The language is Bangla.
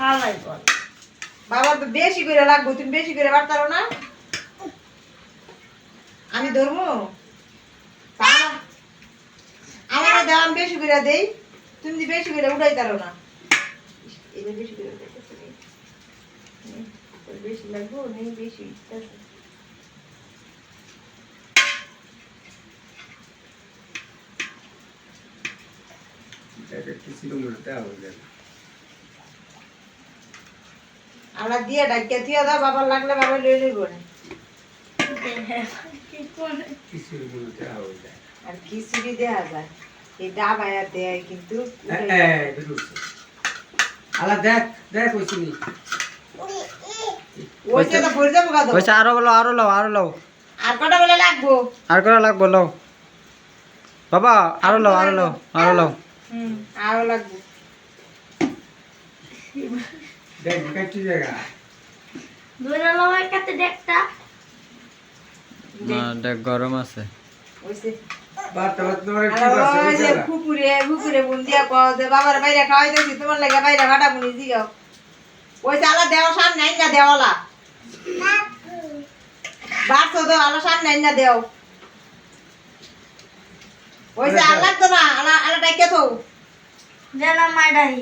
হালাই বল বাবা তো বেশি করে লাগবো, তুমি বেশি করে বাড়তারো না, আমি ধরবো আমার দাম আমি বেশি করে দেই, তুমি যদি বেশি করে উঠাই তারো না, এবার বেশি করে উঠাইতেছে রে। বেশি লাগবো নেই বেশি আমরা দিয়ে ডাকিয়ে দিয়ে দাও, বাবার লাগলে বাবা লই লইব না। আর খিচুড়ি দেয়া যায়, এই ডাবায়া দেয় কিন্তু আলা দেখ দেখ ওইছিনি ওইটা তো ভরে যাবো গাদো। কইছে আরো লও আরো লও আরো লও, আর কটা বলে লাগবো? আর করে লাগবো লও বাবা, আরো লও আরো লও আরো লও। আরো লাগবো। দেখ কাটি জায়গা দুইটা লওয়ার কাতে দেখটা না দেখ গরম আছে। ওইছে বাত বাত তোমার কি আর আছে ওই যে ফুকুরে বুন্দিয়া পাও যে বাবার বাইরে খাওয়াই দিছি, তোমার লাগে বাইরে ভাটা বুনি দিও। ওই যে আলা দেও সামনে আইনা দেওলা বাড়ছো তো আলা সামনে আইনা দেও। ওই যে আল্লাহ তো না আলা আলা ডাইকে তো জানা মাইডাই